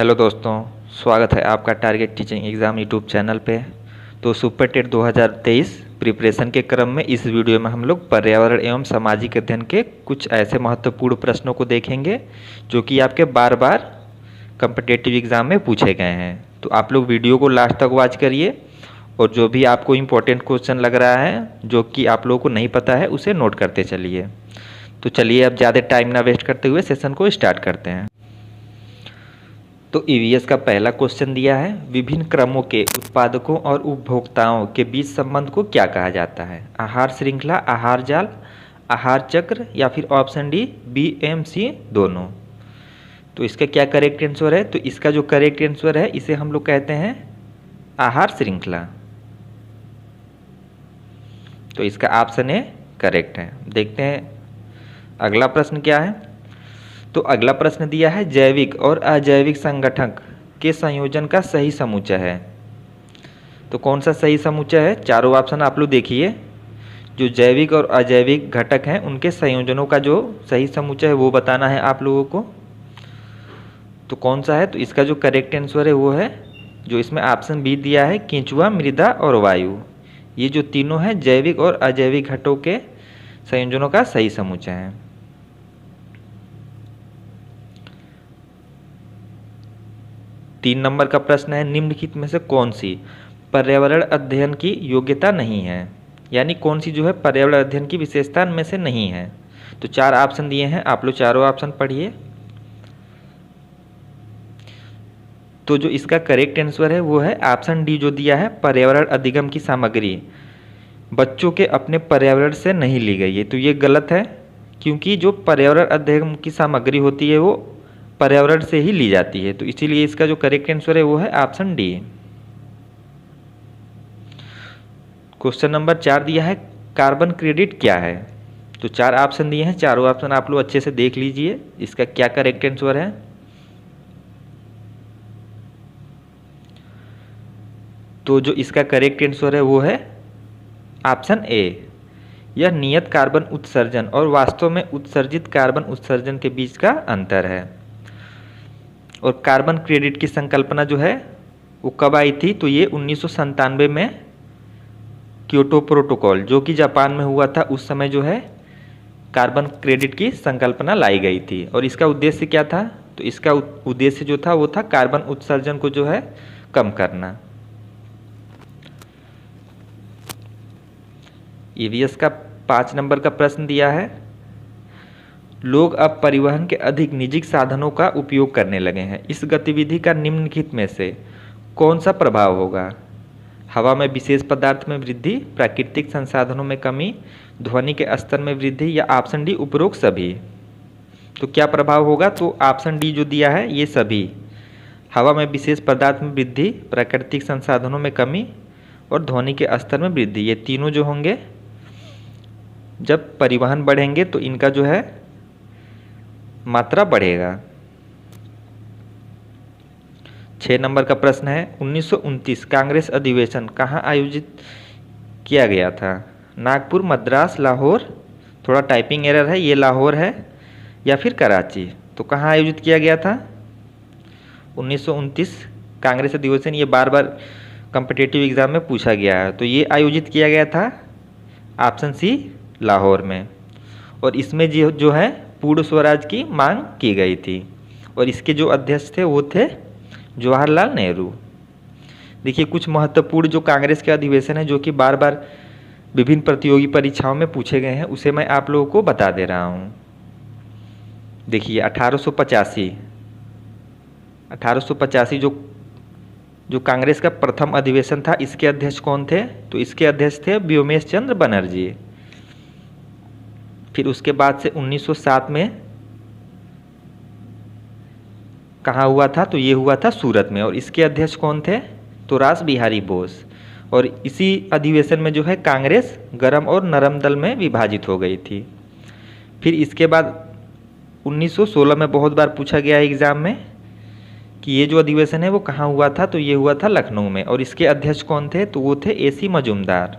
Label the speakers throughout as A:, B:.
A: Hello दोस्तों, स्वागत है आपका target teaching exam YouTube channel पे। तो सुपर टेट 2023 प्रिपरेशन के क्रम में इस वीडियो में हम लोग पर्यावरण एवं सामाजिक अध्ययन के कुछ ऐसे महत्वपूर्ण प्रश्नों को देखेंगे जो कि आपके बार बार कॉम्पिटिटिव एग्ज़ाम में पूछे गए हैं। तो आप लोग वीडियो को लास्ट तक वॉच करिए और जो भी आपको इम्पोर्टेंट क्वेश्चन लग रहा है जो कि आप लोगों को नहीं पता है उसे नोट करते चलिए। तो चलिए अब ज़्यादा टाइम ना वेस्ट करते हुए सेशन को स्टार्ट करते हैं। तो ईवीएस का पहला क्वेश्चन दिया है, विभिन्न क्रमों के उत्पादकों और उपभोक्ताओं के बीच संबंध को क्या कहा जाता है? आहार श्रृंखला, आहार जाल, आहार चक्र या फिर ऑप्शन डी BMC दोनों। तो इसका क्या करेक्ट आंसर है? तो इसका जो करेक्ट आंसर है इसे हम लोग कहते हैं आहार श्रृंखला। तो इसका ऑप्शन ए करेक्ट है। देखते हैं अगला प्रश्न क्या है। तो अगला प्रश्न दिया है, जैविक और अजैविक संगठक के संयोजन का सही समुच्चय है। तो कौन सा सही समुच्चय है? चारों ऑप्शन आप लोग देखिए। जो जैविक और अजैविक घटक हैं उनके संयोजनों का जो सही समुच्चय है वो बताना है आप लोगों को। तो कौन सा है? तो इसका जो करेक्ट आंसर है वो है जो इसमें ऑप्शन बी दिया है, केंचुआ, मृदा और वायु। ये जो तीनों हैं जैविक और अजैविक घटकों के संयोजनों का सही समुच्चय है। 3 नंबर का प्रश्न है, निम्नलिखित में से कौन सी पर्यावरण अध्ययन की योग्यता नहीं है? यानी कौन सी जो है पर्यावरण अध्ययन की विशेषता में से नहीं है? तो 4 ऑप्शन दिए हैं, आप लोग चारों ऑप्शन पढ़िए। तो जो इसका करेक्ट आंसर है वो है ऑप्शन डी जो दिया है, पर्यावरण अधिगम की सामग्री बच्चों के अपने पर्यावरण से नहीं ली गई है। तो ये गलत है, क्योंकि जो पर्यावरण अध्ययन की सामग्री होती है वो पर्यावरण से ही ली जाती है। तो इसीलिए इसका जो करेक्ट आंसर है वो है ऑप्शन डी। क्वेश्चन नंबर 4 दिया है, कार्बन क्रेडिट क्या है? तो 4 ऑप्शन दिए हैं, चारों ऑप्शन आप लोग अच्छे से देख लीजिए। इसका क्या करेक्ट आंसर है? तो जो इसका करेक्ट आंसर है वो है ऑप्शन ए। यह नियत कार्बन उत्सर्जन और वास्तव में उत्सर्जित कार्बन उत्सर्जन के बीच का अंतर है। और कार्बन क्रेडिट की संकल्पना जो है वो कब आई थी? तो ये 1997 में क्योटो प्रोटोकॉल जो कि जापान में हुआ था उस समय जो है कार्बन क्रेडिट की संकल्पना लाई गई थी। और इसका उद्देश्य क्या था? तो इसका उद्देश्य जो था वो था कार्बन उत्सर्जन को जो है कम करना। ईवीएस का 5 नंबर का प्रश्न दिया है, लोग अब परिवहन के अधिक निजी साधनों का उपयोग करने लगे हैं। इस गतिविधि का निम्नलिखित में से कौन सा प्रभाव होगा? हवा में विशेष पदार्थ में वृद्धि, प्राकृतिक संसाधनों में कमी, ध्वनि के स्तर में वृद्धि या ऑप्शन डी उपरोक्त सभी। तो क्या प्रभाव होगा? तो ऑप्शन डी जो दिया है ये सभी, हवा में विशेष पदार्थ में वृद्धि, प्राकृतिक संसाधनों में कमी और ध्वनि के स्तर में वृद्धि, ये तीनों जो होंगे जब परिवहन बढ़ेंगे तो इनका जो है मात्रा बढ़ेगा। 6 नंबर का प्रश्न है, 1929 कांग्रेस अधिवेशन कहाँ आयोजित किया गया था? नागपुर, मद्रास, लाहौर, थोड़ा टाइपिंग एरर है, ये लाहौर है, या फिर कराची। तो कहाँ आयोजित किया गया था? 1929 कांग्रेस अधिवेशन, ये बार बार कॉम्पिटिटिव एग्जाम में पूछा गया है। तो ये आयोजित किया गया था ऑप्शन सी लाहौर में। और इसमें जो है पूर्ण स्वराज की मांग की गई थी और इसके जो अध्यक्ष थे वो थे जवाहरलाल नेहरू। देखिए कुछ महत्वपूर्ण जो कांग्रेस के अधिवेशन है जो कि बार बार विभिन्न प्रतियोगी परीक्षाओं में पूछे गए हैं उसे मैं आप लोगों को बता दे रहा हूँ। देखिए 1885 जो कांग्रेस का प्रथम अधिवेशन था, इसके अध्यक्ष कौन थे? तो इसके अध्यक्ष थे व्योमेश चंद्र बनर्जी। फिर उसके बाद से 1907 में कहाँ हुआ था? तो ये हुआ था सूरत में और इसके अध्यक्ष कौन थे? तो रास बिहारी बोस। और इसी अधिवेशन में जो है कांग्रेस गरम और नरम दल में विभाजित हो गई थी। फिर इसके बाद 1916 में बहुत बार पूछा गया है एग्जाम में कि ये जो अधिवेशन है वो कहाँ हुआ था? तो ये हुआ था लखनऊ में और इसके अध्यक्ष कौन थे? तो वो थे AC मजूमदार।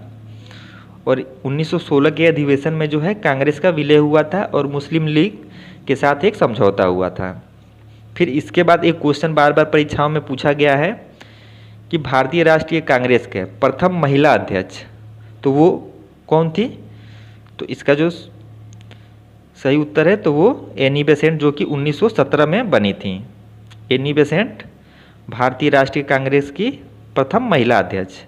A: और 1916 के अधिवेशन में जो है कांग्रेस का विलय हुआ था और मुस्लिम लीग के साथ एक समझौता हुआ था। फिर इसके बाद एक क्वेश्चन बार बार परीक्षाओं में पूछा गया है कि भारतीय राष्ट्रीय कांग्रेस के प्रथम महिला अध्यक्ष, तो वो कौन थी? तो इसका जो सही उत्तर है तो वो एनी बेसेंट, जो कि 1917 में बनी थी। एनी बेसेंट भारतीय राष्ट्रीय कांग्रेस की प्रथम महिला अध्यक्ष।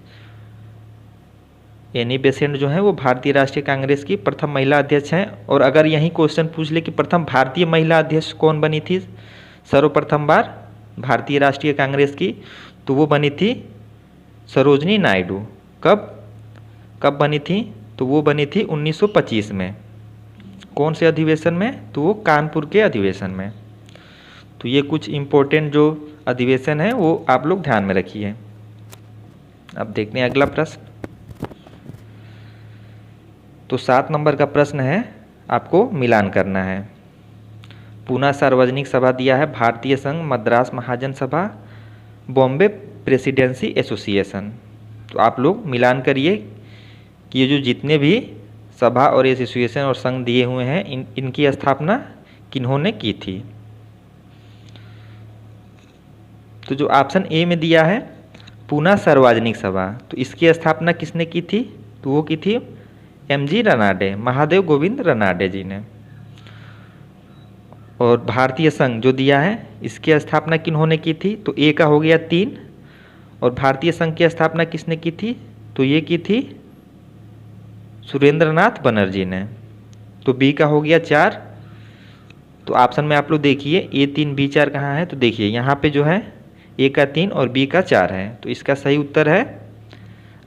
A: एनी बेसेंट जो है वो भारतीय राष्ट्रीय कांग्रेस की प्रथम महिला अध्यक्ष हैं। और अगर यही क्वेश्चन पूछ ले कि प्रथम भारतीय महिला अध्यक्ष कौन बनी थी सर्वप्रथम बार भारतीय राष्ट्रीय कांग्रेस की, तो वो बनी थी सरोजनी नायडू। कब बनी थी? तो वो बनी थी 1925 में। कौन से अधिवेशन में? तो वो कानपुर के अधिवेशन में। तो ये कुछ इम्पोर्टेंट जो अधिवेशन है वो आप लोग ध्यान में रखिए। अब देखते हैं अगला प्रश्न। तो 7 नंबर का प्रश्न है, आपको मिलान करना है। पूना सार्वजनिक सभा दिया है भारतीय संघ, मद्रास महाजन सभा, बॉम्बे प्रेसिडेंसी एसोसिएशन। तो आप लोग मिलान करिए कि ये जो जितने भी सभा और एसोसिएशन और संघ दिए हुए हैं इनकी स्थापना किन्होंने की थी। तो जो ऑप्शन ए में दिया है पूना सार्वजनिक सभा, तो इसकी स्थापना किसने की थी? तो वो की थी एमजी रनाडे, महादेव गोविंद रनाडे जी ने। और भारतीय संघ जो दिया है इसकी स्थापना किन्होंने की थी? तो ए का हो गया 3। और भारतीय संघ की स्थापना किसने की थी? तो ये की थी सुरेंद्रनाथ बनर्जी ने। तो बी का हो गया 4। तो ऑप्शन में आप लोग देखिए A3 B4 कहाँ है? तो देखिए यहाँ पे जो है ए का 3 और बी का 4 है। तो इसका सही उत्तर है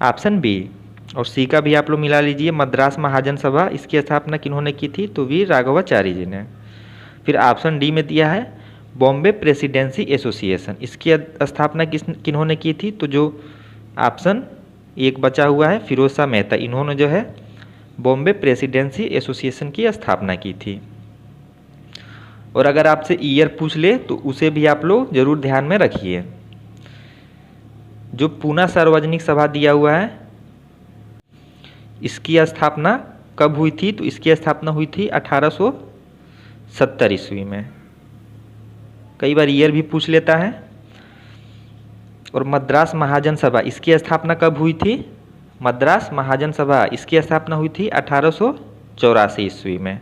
A: ऑप्शन बी। और सी का भी आप लोग मिला लीजिए, मद्रास महाजन सभा, इसकी स्थापना किन्होंने की थी? तो वी राघवाचारी जी ने। फिर ऑप्शन डी में दिया है बॉम्बे प्रेसिडेंसी एसोसिएशन, इसकी स्थापना किन्होंने की थी? तो जो ऑप्शन एक बचा हुआ है फिरोज शाह मेहता, इन्होंने जो है बॉम्बे प्रेसिडेंसी एसोसिएशन की स्थापना की थी। और अगर आपसे ईयर पूछ ले तो उसे भी आप लोग जरूर ध्यान में रखिए। जो पूना सार्वजनिक सभा दिया हुआ है इसकी स्थापना कब हुई थी? तो इसकी स्थापना हुई थी 1870 ईस्वी में। कई बार ईयर भी पूछ लेता है। और मद्रास महाजन सभा, इसकी स्थापना कब हुई थी? मद्रास महाजन सभा, इसकी स्थापना हुई थी 1884 ईस्वी में।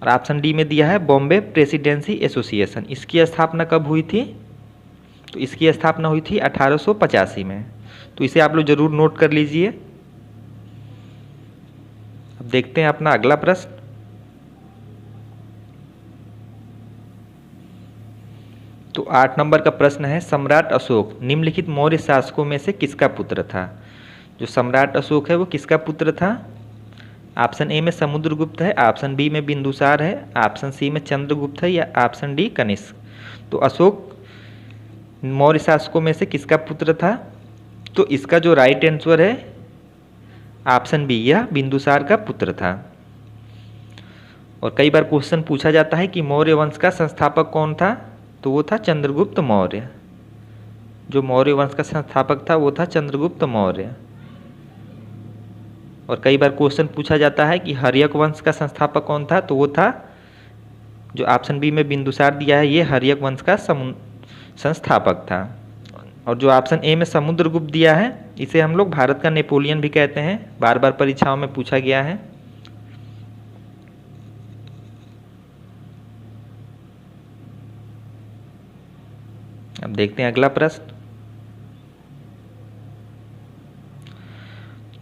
A: और ऑप्शन डी में दिया है बॉम्बे प्रेसिडेंसी एसोसिएशन, इसकी स्थापना कब हुई थी? तो इसकी स्थापना हुई थी 1885 में। तो इसे आप लोग जरूर नोट कर लीजिए। अब देखते हैं अपना अगला प्रश्न। तो 8 नंबर का प्रश्न है, सम्राट अशोक निम्नलिखित मौर्य शासकों में से किसका पुत्र था? जो सम्राट अशोक है वो किसका पुत्र था? ऑप्शन ए में समुद्रगुप्त है, ऑप्शन बी में बिंदुसार है, ऑप्शन सी में चंद्रगुप्त है, या ऑप्शन डी कनिष्क। तो अशोक मौर्य शासकों में से किसका पुत्र था? तो इसका जो राइट आंसर है ऑप्शन बी, यह बिंदुसार का पुत्र था। और कई बार क्वेश्चन पूछा जाता है कि मौर्य वंश का संस्थापक कौन था? तो वो था चंद्रगुप्त मौर्य। जो मौर्य वंश का संस्थापक था वो था चंद्रगुप्त मौर्य। और कई बार क्वेश्चन पूछा जाता है कि हर्यक वंश का संस्थापक कौन था? तो वो था जो ऑप्शन बी में बिंदुसार दिया है, ये हर्यक वंश का संस्थापक था। और जो ऑप्शन ए में समुद्रगुप्त दिया है इसे हम लोग भारत का नेपोलियन भी कहते हैं, बार बार परीक्षाओं में पूछा गया है। अब देखते हैं अगला प्रश्न।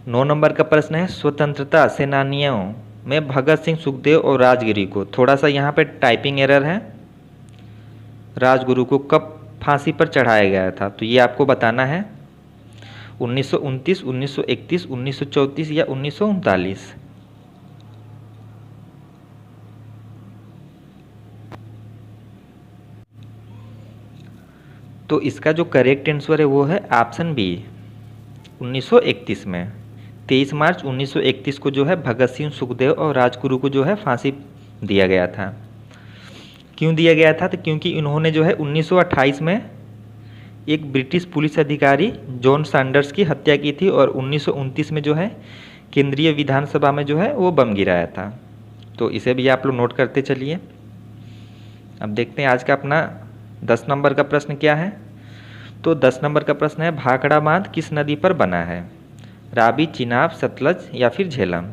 A: 9 नंबर का प्रश्न है, स्वतंत्रता सेनानियों में भगत सिंह, सुखदेव और राजगिरी को, थोड़ा सा यहाँ पे टाइपिंग एरर है, राजगुरु को कब फांसी पर चढ़ाया गया था? तो ये आपको बताना है 1929, 1931, 1934 या 1939। तो इसका जो करेक्ट आंसर है वो है ऑप्शन बी 1931 में। 23 मार्च 1931 को जो है भगत सिंह, सुखदेव और राजगुरु को जो है फांसी दिया गया था। क्यों दिया गया था? तो क्योंकि इन्होंने जो है 1928 में एक ब्रिटिश पुलिस अधिकारी जॉन सैंडर्स की हत्या की थी और 1929 में जो है केंद्रीय विधानसभा में जो है वो बम गिराया था। तो इसे भी आप लोग नोट करते चलिए। अब देखते हैं आज का अपना 10 नंबर का प्रश्न क्या है। तो 10 नंबर का प्रश्न है, भाखड़ा बांध किस नदी पर बना है? रावी, चिनाब, सतलज या फिर झेलम?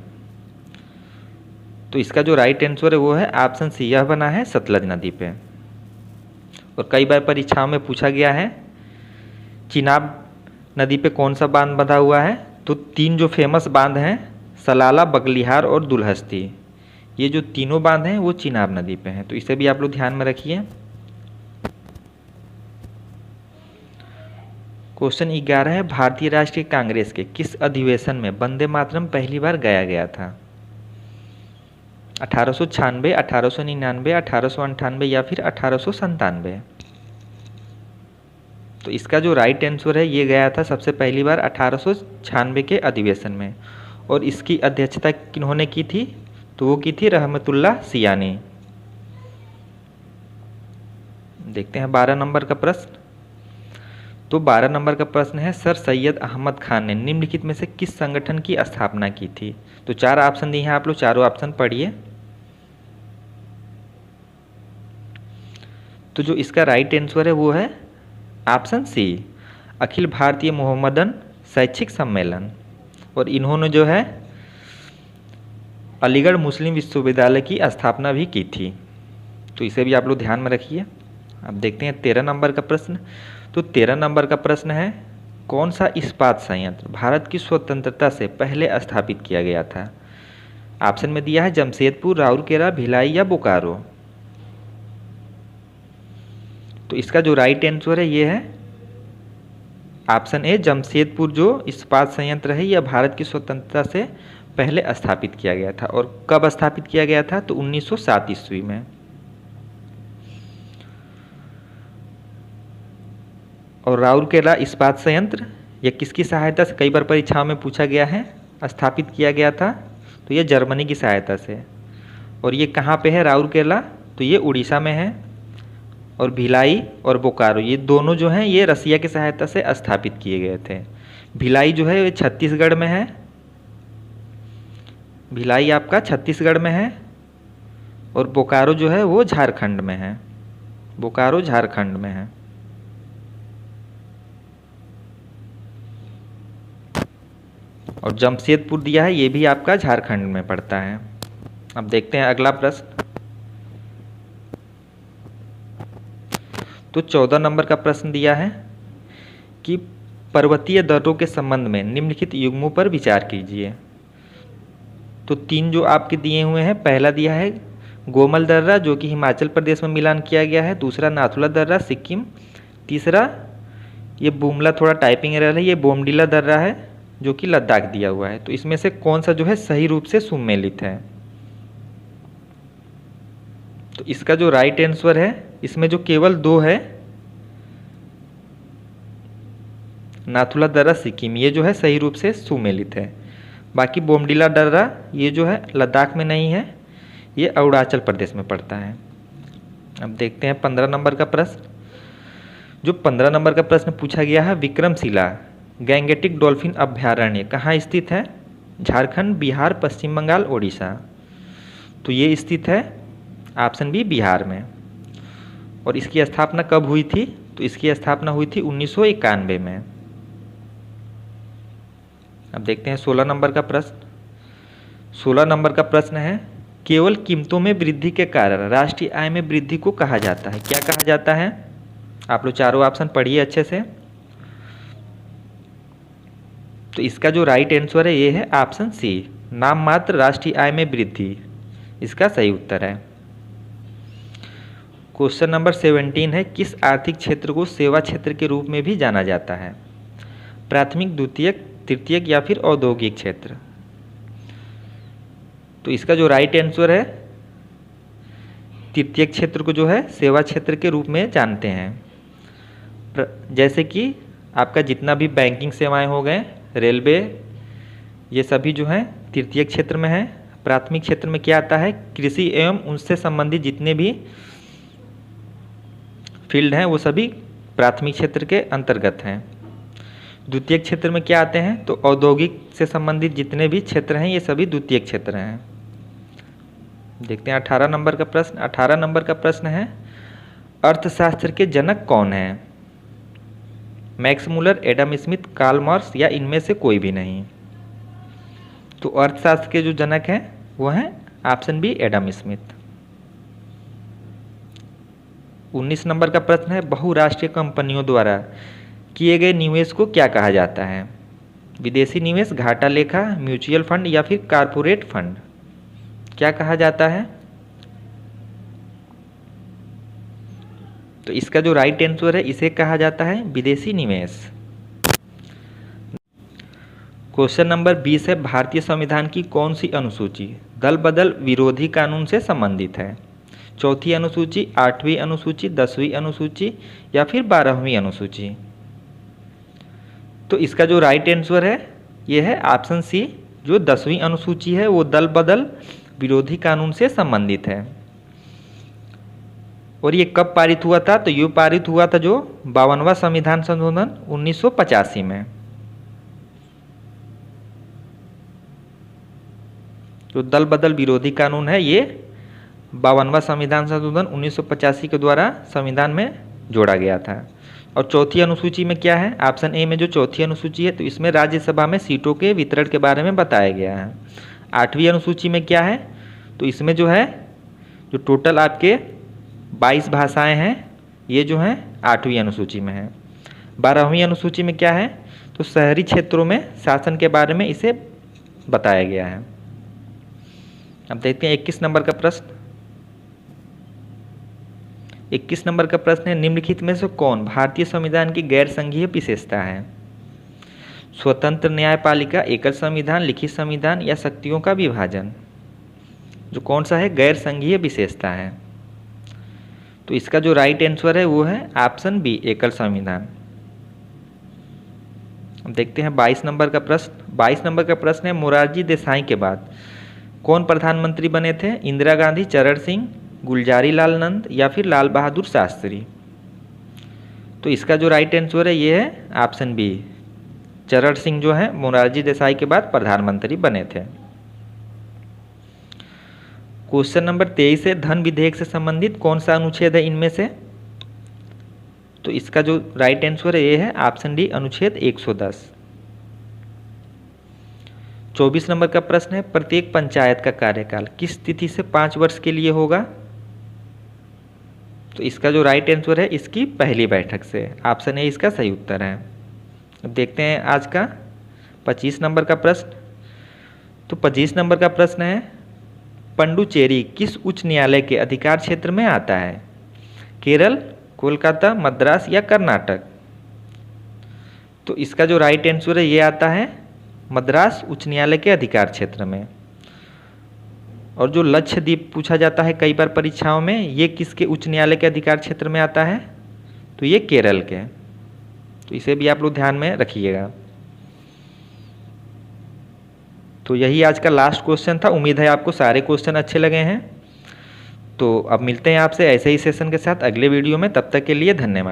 A: तो इसका जो राइट आंसर है वो है ऑप्शन सी, यह बना है सतलज नदी पे। और कई बार परीक्षाओं में पूछा गया है चिनाब नदी पे कौन सा बांध बंधा हुआ है। तो 3 जो फेमस बांध हैं, सलाला, बगलिहार और दुलहस्ती, ये जो तीनों बांध हैं वो चिनाब नदी पे हैं। तो इसे भी आप लोग ध्यान में रखिए। क्वेश्चन 11 है, भारतीय राष्ट्रीय कांग्रेस के किस अधिवेशन में वंदे मातरम पहली बार गाया गया था? 1896, 1899, 1898 या फिर 1897? तो इसका जो राइट आंसर है ये गया था सबसे पहली बार 1896 के अधिवेशन में। और इसकी अध्यक्षता किन्होंने की थी? तो वो की थी रहमतुल्लाह सियानी। देखते हैं 12 नंबर का प्रश्न। तो 12 नंबर का प्रश्न है, सर सैयद अहमद खान ने निम्नलिखित में से किस संगठन की स्थापना की थी? तो 4 ऑप्शन दिए हैं, आप लोग चारों ऑप्शन पढ़िए। तो जो इसका राइट आंसर है वो है option C, Akhil Bharatiya Mohammedan शैक्षिक सम्मेलन। और इन्होंने जो है अलीगढ़ मुस्लिम विश्वविद्यालय की स्थापना भी की थी। तो इसे भी आप लोग ध्यान में रखिए। अब देखते हैं 13 नंबर का प्रश्न। तो 13 नंबर का प्रश्न है, कौन सा इस्पात संयंत्र भारत की स्वतंत्रता से पहले स्थापित किया गया था? ऑप्शन में दिया है जमशेदपुर, राउरकेला, भिलाई या बोकारो। तो इसका जो राइट आंसर है ये है ऑप्शन ए, जमशेदपुर जो इस्पात संयंत्र है यह भारत की स्वतंत्रता से पहले स्थापित किया गया था। और कब स्थापित किया गया था? तो 1907 ईस्वी में। और राउरकेला इस्पात संयंत्र यह किसकी सहायता से, कई बार परीक्षाओं में पूछा गया है, स्थापित किया गया था? तो ये जर्मनी की सहायता से। और ये कहाँ पे है राउरकेला? तो ये उड़ीसा में है। और भिलाई और बोकारो ये दोनों जो हैं ये रसिया की सहायता से स्थापित किए गए थे। भिलाई जो है ये छत्तीसगढ़ में है, भिलाई आपका छत्तीसगढ़ में है। और बोकारो जो है वो झारखंड में है, बोकारो झारखंड में है। और जमशेदपुर दिया है, ये भी आपका झारखंड में पड़ता है। अब देखते हैं अगला प्रश्न। तो 14 नंबर का प्रश्न दिया है कि पर्वतीय दर्रों के संबंध में निम्नलिखित युग्मों पर विचार कीजिए। तो 3 जो आपके दिए हुए हैं, पहला दिया है गोमल दर्रा जो कि हिमाचल प्रदेश में मिलान किया गया है, दूसरा नाथुला दर्रा सिक्किम, तीसरा ये बुमला, थोड़ा टाइपिंग एरर है, ये बोमडीला दर्रा है जो कि लद्दाख दिया हुआ है। तो इसमें से कौन सा जो है सही रूप से सुमेलित है? तो इसका जो राइट आंसर है इसमें जो केवल 2 है, नाथुला दर्रा सिक्किम, ये जो है सही रूप से सुमेलित है। बाकी बोमडीला दर्रा ये जो है लद्दाख में नहीं है, ये अरुणाचल प्रदेश में पड़ता है। अब देखते हैं 15 नंबर का प्रश्न। जो 15 नंबर का प्रश्न पूछा गया है, विक्रमशिला गैंगेटिक डॉल्फिन अभ्यारण्य कहाँ स्थित है? झारखंड, बिहार, पश्चिम बंगाल, ओडिशा। तो ये स्थित है ऑप्शन बी, बिहार में। और इसकी स्थापना कब हुई थी? तो इसकी स्थापना हुई थी 1991 में। अब देखते हैं 16 नंबर का प्रश्न। 16 नंबर का प्रश्न है, केवल कीमतों में वृद्धि के कारण राष्ट्रीय आय में वृद्धि को कहा जाता है? क्या कहा जाता है? आप लोग चारों ऑप्शन पढ़िए अच्छे से। तो इसका जो राइट आंसर है ये है ऑप्शन सी, नाम मात्र राष्ट्रीय आय में वृद्धि, इसका सही उत्तर है। क्वेश्चन नंबर 17 है, किस आर्थिक क्षेत्र को सेवा क्षेत्र के रूप में भी जाना जाता है? प्राथमिक, द्वितीयक, तृतीयक या फिर औद्योगिक क्षेत्र? तो इसका जो राइट आंसर है तृतीयक क्षेत्र को जो है सेवा क्षेत्र के रूप में जानते हैं। जैसे कि आपका जितना भी बैंकिंग सेवाएं हो गए, रेलवे, ये सभी जो हैं तृतीयक क्षेत्र में है। प्राथमिक क्षेत्र में क्या आता है? कृषि एवं उनसे संबंधित जितने भी फील्ड हैं वो सभी प्राथमिक क्षेत्र के अंतर्गत हैं। द्वितीय क्षेत्र में क्या आते हैं? तो औद्योगिक से संबंधित जितने भी क्षेत्र हैं ये सभी द्वितीय क्षेत्र हैं। देखते हैं 18 नंबर का प्रश्न। 18 नंबर का प्रश्न है, अर्थशास्त्र के जनक कौन हैं? Max Muller, Adam Smith, Karl Marx या इनमें से कोई भी नहीं? तो अर्थशास्त्र के जो जनक हैं वो हैं ऑप्शन बी एडम स्मिथ। 19 नंबर का प्रश्न है, बहुराष्ट्रीय कंपनियों द्वारा किए गए निवेश को क्या कहा जाता है? विदेशी निवेश, घाटा लेखा, म्यूचुअल फंड या फिर कारपोरेट फंड? क्या कहा जाता है? तो इसका जो राइट आंसर है इसे कहा जाता है विदेशी निवेश। क्वेश्चन नंबर 20 है, भारतीय संविधान की कौन सी अनुसूची दल बदल विरोधी कानून से संबंधित है? चौथी अनुसूची, 8वीं अनुसूची, 10वीं अनुसूची या फिर 12वीं अनुसूची? तो इसका जो राइट आंसर है ये है ऑप्शन सी, जो 10वीं अनुसूची है वो दल बदल विरोधी कानून से संबंधित है। और ये कब पारित हुआ था? तो ये पारित हुआ था जो 52वां संविधान संशोधन 1985 में। जो दल बदल विरोधी कानून है ये 52वां संविधान संशोधन 1985 के द्वारा संविधान में जोड़ा गया था। और चौथी अनुसूची में क्या है? ऑप्शन ए में जो चौथी अनुसूची है तो इसमें राज्यसभा में सीटों के वितरण के बारे में बताया गया है। 8वीं अनुसूची में क्या है? तो इसमें जो है जो टोटल आपके 22 भाषाएं हैं ये जो हैं 8वीं अनुसूची में है। 12वीं अनुसूची में क्या है? तो शहरी क्षेत्रों में शासन के बारे में इसे बताया गया है। अब देखते हैं 21 नंबर का प्रश्न। 21 नंबर का प्रश्न है, निम्नलिखित में से कौन भारतीय संविधान की गैर संघीय विशेषता है? स्वतंत्र न्यायपालिका, एकल संविधान, लिखित संविधान या शक्तियों का विभाजन? जो कौन सा है गैर संघीय विशेषता है? तो इसका जो राइट आंसर है वो है ऑप्शन बी, एकल संविधान। अब देखते हैं 22 नंबर का प्रश्न। 22 नंबर का प्रश्न है, मोरारजी देसाई के बाद कौन प्रधानमंत्री बने थे? इंदिरा गांधी, चरण सिंह, गुलजारी लाल नंद या फिर लाल बहादुर शास्त्री? तो इसका जो राइट आंसर है ये है ऑप्शन बी, चरण सिंह जो है मोरारजी देसाई के बाद प्रधानमंत्री बने थे। क्वेश्चन नंबर 23 है, धन विधेयक से संबंधित कौन सा अनुच्छेद है इनमें से? तो इसका जो राइट आंसर है ये है ऑप्शन डी, अनुच्छेद 110। 24 नंबर का प्रश्न है, प्रत्येक पंचायत का कार्यकाल किस तिथि से 5 वर्ष के लिए होगा? तो इसका जो राइट आंसर है इसकी पहली बैठक से। ऑप्शन ए इसका सही उत्तर है। अब देखते हैं आज का 25 नंबर का प्रश्न। तो 25 नंबर का प्रश्न है, पंडुचेरी किस उच्च न्यायालय के अधिकार क्षेत्र में आता है? केरल, कोलकाता, मद्रास या कर्नाटक? तो इसका जो राइट आंसर है ये आता है मद्रास उच्च न्यायालय के अधिकार क्षेत्र में। और जो लक्षद्वीप पूछा जाता है कई बार परीक्षाओं में, ये किसके उच्च न्यायालय के अधिकार क्षेत्र में आता है? तो ये केरल के। तो इसे भी आप लोग ध्यान में रखिएगा। तो यही आज का लास्ट क्वेश्चन था। उम्मीद है आपको सारे क्वेश्चन अच्छे लगे हैं। तो अब मिलते हैं आपसे ऐसे ही सेशन के साथ अगले वीडियो में। तब तक के लिए धन्यवाद।